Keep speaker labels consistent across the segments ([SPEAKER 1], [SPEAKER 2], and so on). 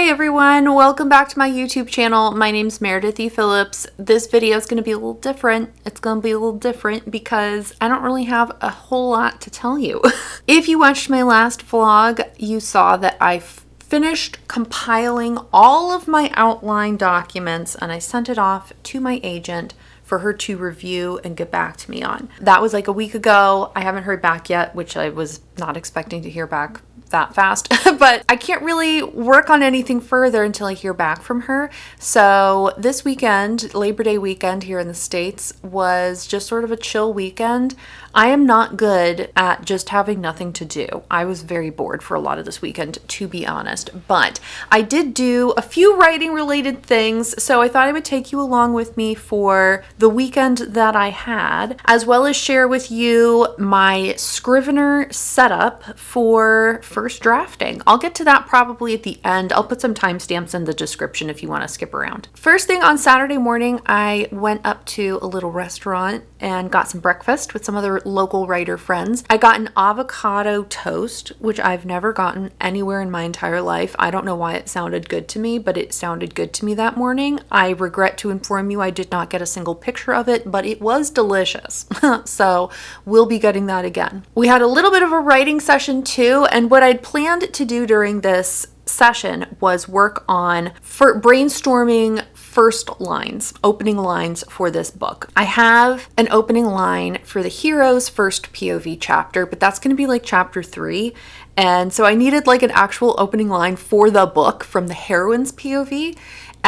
[SPEAKER 1] Hey everyone, welcome back to my YouTube channel. My name's Meredith E. Phillips. This video is going to be a little different. It's going to be a little different because I don't really have a whole lot to tell you. If you watched my last vlog, you saw that I finished compiling all of my outline documents and I sent it off to my agent for her to review and get back to me on. That was like a week ago. I haven't heard back yet, which I was not expecting to hear back that fast, but I can't really work on anything further until I hear back from her. So this weekend, Labor Day weekend here in the States, was just sort of a chill weekend. I am not good at just having nothing to do. I was very bored for a lot of this weekend, to be honest, but I did do a few writing related things, so I thought I would take you along with me for the weekend that I had, as well as share with you my Scrivener setup for first drafting. I'll get to that probably at the end. I'll put some timestamps in the description if you want to skip around. First thing on Saturday morning, I went up to a little restaurant and got some breakfast with some other local writer friends. I got an avocado toast, which I've never gotten anywhere in my entire life. I don't know why it sounded good to me, but it sounded good to me that morning. I regret to inform you I did not get a single picture of it, but it was delicious. So we'll be getting that again. We had a little bit of a writing session too, and what I'd planned to do during this session was work on brainstorming first lines, opening lines for this book. I have an opening line for the hero's first POV chapter, but that's going to be like chapter 3. And so I needed like an actual opening line for the book from the heroine's POV.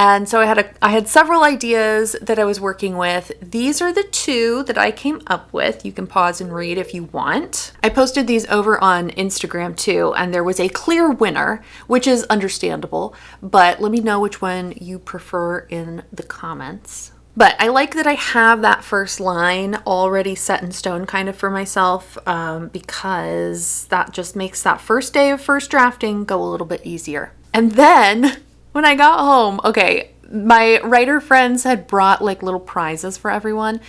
[SPEAKER 1] And so I had several ideas that I was working with. These are the two that I came up with. You can pause and read if you want. I posted these over on Instagram too, and there was a clear winner, which is understandable, but let me know which one you prefer in the comments. But I like that I have that first line already set in stone kind of for myself, because that just makes that first day of first drafting go a little bit easier. And then when I got home, okay, my writer friends had brought like little prizes for everyone,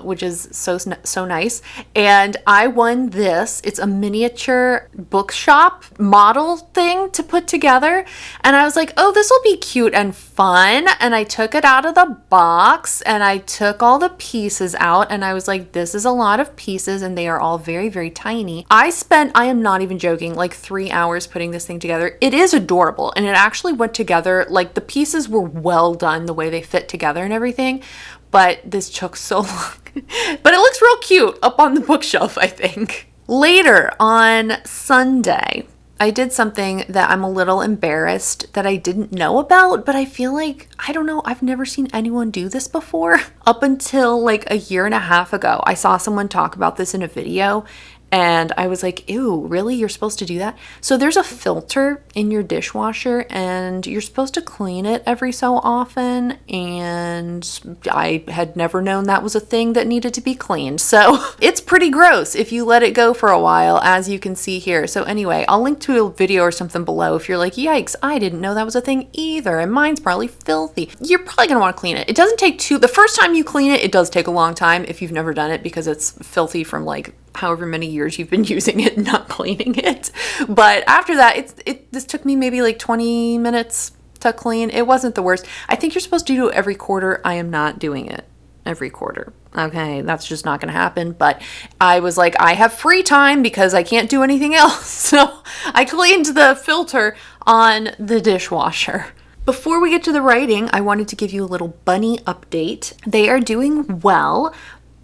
[SPEAKER 1] which is so nice. And I won this. It's a miniature bookshop model thing to put together. And I was like, oh, this will be cute and fun. And I took it out of the box and I took all the pieces out. And I was like, this is a lot of pieces and they are all very, very tiny. I am not even joking, like 3 hours putting this thing together. It is adorable. And it actually went together, like the pieces were well done the way they fit together and everything, but this took so long. But it looks real cute up on the bookshelf, I think. Later on Sunday, I did something that I'm a little embarrassed that I didn't know about, but I feel like, I don't know, I've never seen anyone do this before. Up until like a year and a half ago, I saw someone talk about this in a video and I was like, ew, really? You're supposed to do that? So there's a filter in your dishwasher and you're supposed to clean it every so often. And I had never known that was a thing that needed to be cleaned. So it's pretty gross if you let it go for a while, as you can see here. So anyway, I'll link to a video or something below if you're like, yikes, I didn't know that was a thing either. And mine's probably filthy. You're probably gonna wanna clean it. It doesn't take the first time you clean it, it does take a long time if you've never done it because it's filthy from like however many years you've been using it and not cleaning it. But after that, this took me maybe like 20 minutes to clean. It wasn't the worst. I think you're supposed to do it every quarter. I am not doing it every quarter. Okay, that's just not gonna happen. But I was like, I have free time because I can't do anything else. So I cleaned the filter on the dishwasher. Before we get to the writing, I wanted to give you a little bunny update. They are doing well.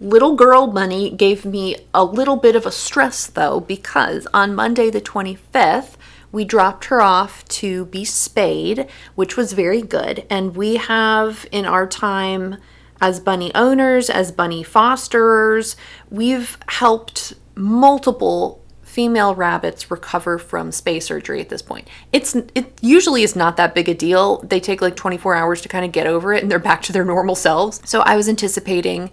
[SPEAKER 1] Little girl bunny gave me a little bit of a stress though, because on Monday the 25th, we dropped her off to be spayed, which was very good. And we have, in our time as bunny owners, as bunny fosterers, we've helped multiple female rabbits recover from spay surgery at this point. It usually is not that big a deal. They take like 24 hours to kind of get over it and they're back to their normal selves. So I was anticipating,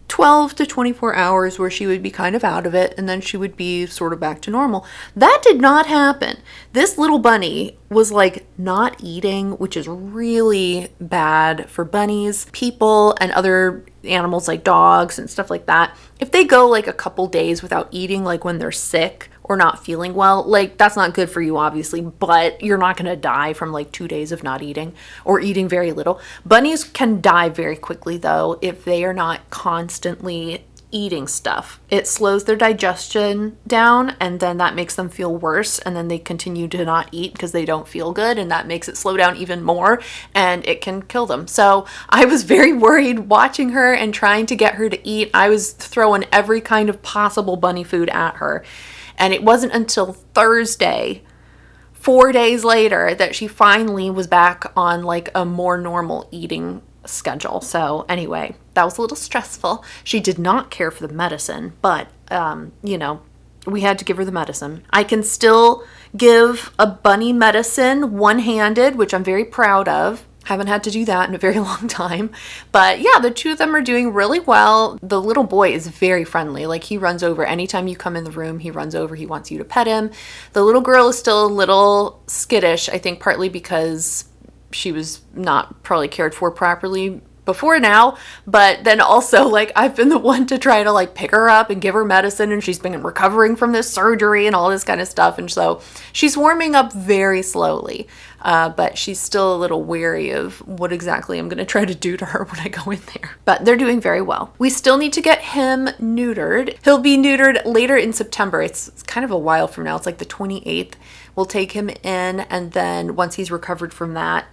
[SPEAKER 1] 12 to 24 hours where she would be kind of out of it and then she would be sort of back to normal. That did not happen. This little bunny was like not eating, which is really bad for bunnies, people, and other animals like dogs and stuff like that. If they go like a couple days without eating, like when they're sick or not feeling well, like that's not good for you, obviously, but you're not going to die from like 2 days of not eating or eating very little. Bunnies can die very quickly though if they are not constantly eating stuff. It slows their digestion down, and then that makes them feel worse, and then they continue to not eat because they don't feel good, and that makes it slow down even more, and it can kill them. So I was very worried watching her and trying to get her to eat. I was throwing every kind of possible bunny food at her, and it wasn't until Thursday, 4 days later, that she finally was back on like a more normal eating schedule. So anyway, that was a little stressful. She did not care for the medicine, but you know, we had to give her the medicine. I can still give a bunny medicine one-handed, which I'm very proud of. Haven't had to do that in a very long time. But yeah, the two of them are doing really well. The little boy is very friendly. Like, he runs over anytime you come in the room. He runs over. He wants you to pet him. The little girl is still a little skittish, I think partly because she was not probably cared for properly before now, but then also like I've been the one to try to like pick her up and give her medicine, and she's been recovering from this surgery and all this kind of stuff, and so she's warming up very slowly, but she's still a little wary of what exactly I'm going to try to do to her when I go in there. But they're doing very well. We still need to get him neutered. He'll be neutered later in September. It's kind of a while from now. It's like the 28th. We'll take him in, and then once he's recovered from that,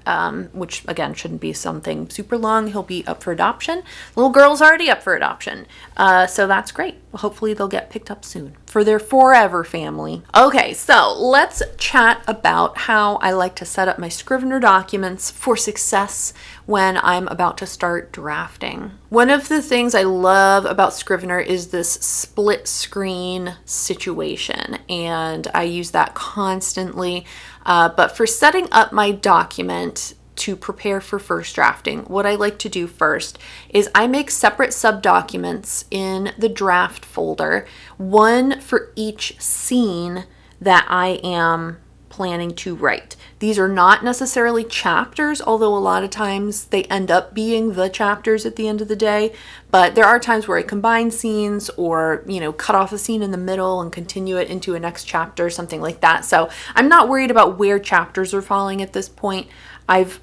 [SPEAKER 1] which again shouldn't be something super long, he'll be up for adoption. Little girl's already up for adoption, so that's great. Hopefully they'll get picked up soon for their forever family. Okay, so let's chat about how I like to set up my Scrivener documents for success when I'm about to start drafting. One of the things I love about Scrivener is this split screen situation, and I use that constantly. But for setting up my document to prepare for first drafting, what I like to do first is I make separate sub-documents in the draft folder, one for each scene that I am planning to write. These are not necessarily chapters, although a lot of times they end up being the chapters at the end of the day. But there are times where I combine scenes, or, you know, cut off a scene in the middle and continue it into a next chapter, something like that. So I'm not worried about where chapters are falling at this point. I've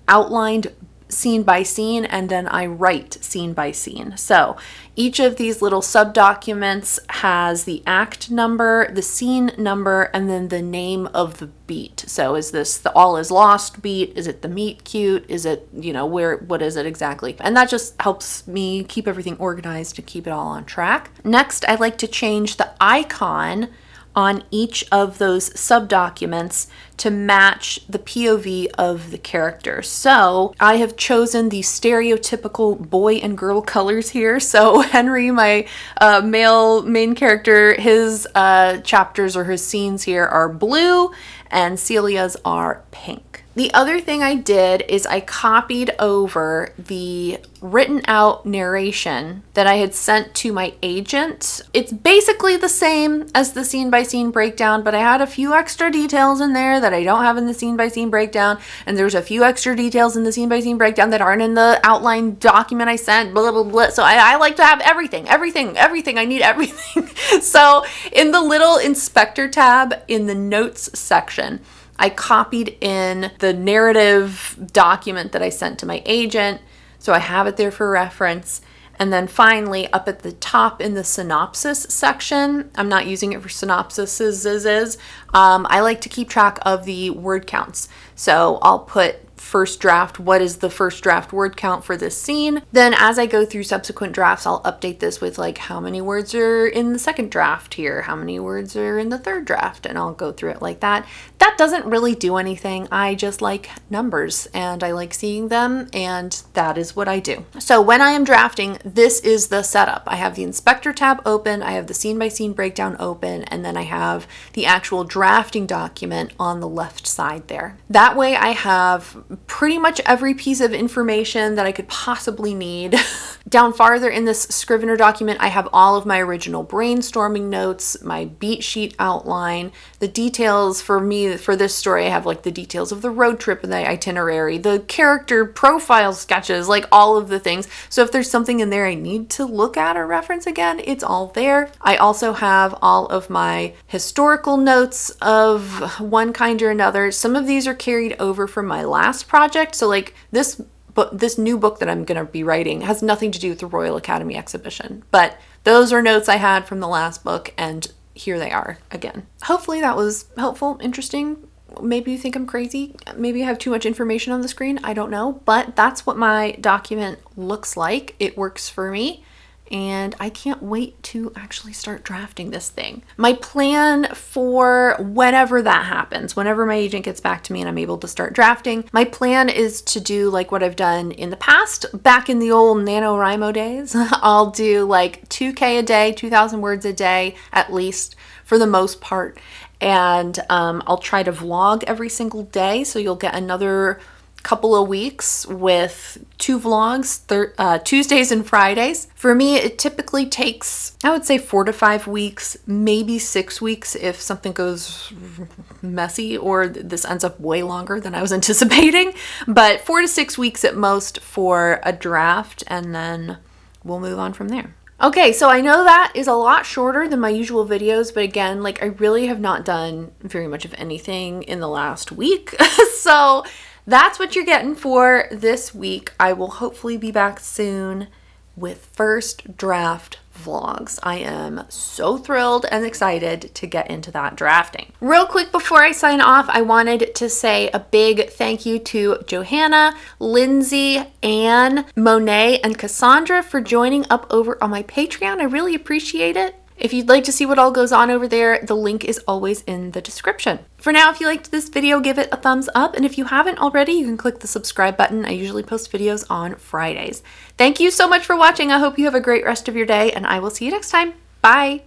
[SPEAKER 1] outlined scene by scene, and then I write scene by scene. So each of these little sub-documents has the act number, the scene number, and then the name of the beat. So is this the all is lost beat? Is it the meet cute? Is it, you know, what is it exactly? And that just helps me keep everything organized to keep it all on track. Next, I like to change the icon on each of those sub-documents to match the POV of the character. So I have chosen the stereotypical boy and girl colors here. So Henry, my male main character, his chapters or his scenes here are blue, and Celia's are pink. The other thing I did is I copied over the written out narration that I had sent to my agent. It's basically the same as the scene by scene breakdown, but I had a few extra details in there that I don't have in the scene by scene breakdown, and there's a few extra details in the scene by scene breakdown that aren't in the outline document I sent, blah, blah, blah. So I like to have everything. I need everything. So in the little inspector tab in the notes section, I copied in the narrative document that I sent to my agent, so I have it there for reference. And then finally, up at the top in the synopsis section, I'm not using it for synopsises, I like to keep track of the word counts. So I'll put first draft, what is the first draft word count for this scene? Then as I go through subsequent drafts, I'll update this with like how many words are in the second draft here, how many words are in the third draft, and I'll go through it like that. That doesn't really do anything. I just like numbers and I like seeing them, and that is what I do. So when I am drafting, this is the setup. I have the inspector tab open, I have the scene by scene breakdown open, and then I have the actual drafting document on the left side there. That way I have pretty much every piece of information that I could possibly need Down farther in this Scrivener document, I have all of my original brainstorming notes, my beat sheet outline, the details for me for this story. I have like the details of the road trip and the itinerary, the character profile sketches, like all of the things. So if there's something in there I need to look at or reference again, it's all there. I also have all of my historical notes of one kind or another. Some of these are carried over from my last project. So like this new book that I'm going to be writing has nothing to do with the Royal Academy exhibition, but those are notes I had from the last book, and here they are again. Hopefully that was helpful, interesting. Maybe you think I'm crazy. Maybe I have too much information on the screen. I don't know, but that's what my document looks like. It works for me. And I can't wait to actually start drafting this thing. My plan for whenever that happens, whenever my agent gets back to me and I'm able to start drafting, my plan is to do like what I've done in the past, back in the old NaNoWriMo days. I'll do like 2K a day, 2,000 words a day, at least for the most part. And I'll try to vlog every single day. So you'll get another couple of weeks with 2 vlogs, Tuesdays and Fridays. For me, it typically takes, I would say 4 to 5 weeks, maybe 6 weeks if something goes messy or this ends up way longer than I was anticipating, but 4 to 6 weeks at most for a draft, and then we'll move on from there. Okay, so I know that is a lot shorter than my usual videos, but again, like I really have not done very much of anything in the last week. So that's what you're getting for this week. I will hopefully be back soon with first draft vlogs. I am so thrilled and excited to get into that drafting. Real quick before I sign off, I wanted to say a big thank you to Johanna, Lindsay, Anne, Monet, and Cassandra for joining up over on my Patreon. I really appreciate it. If you'd like to see what all goes on over there, the link is always in the description. For now, if you liked this video, give it a thumbs up. And if you haven't already, you can click the subscribe button. I usually post videos on Fridays. Thank you so much for watching. I hope you have a great rest of your day, and I will see you next time. Bye.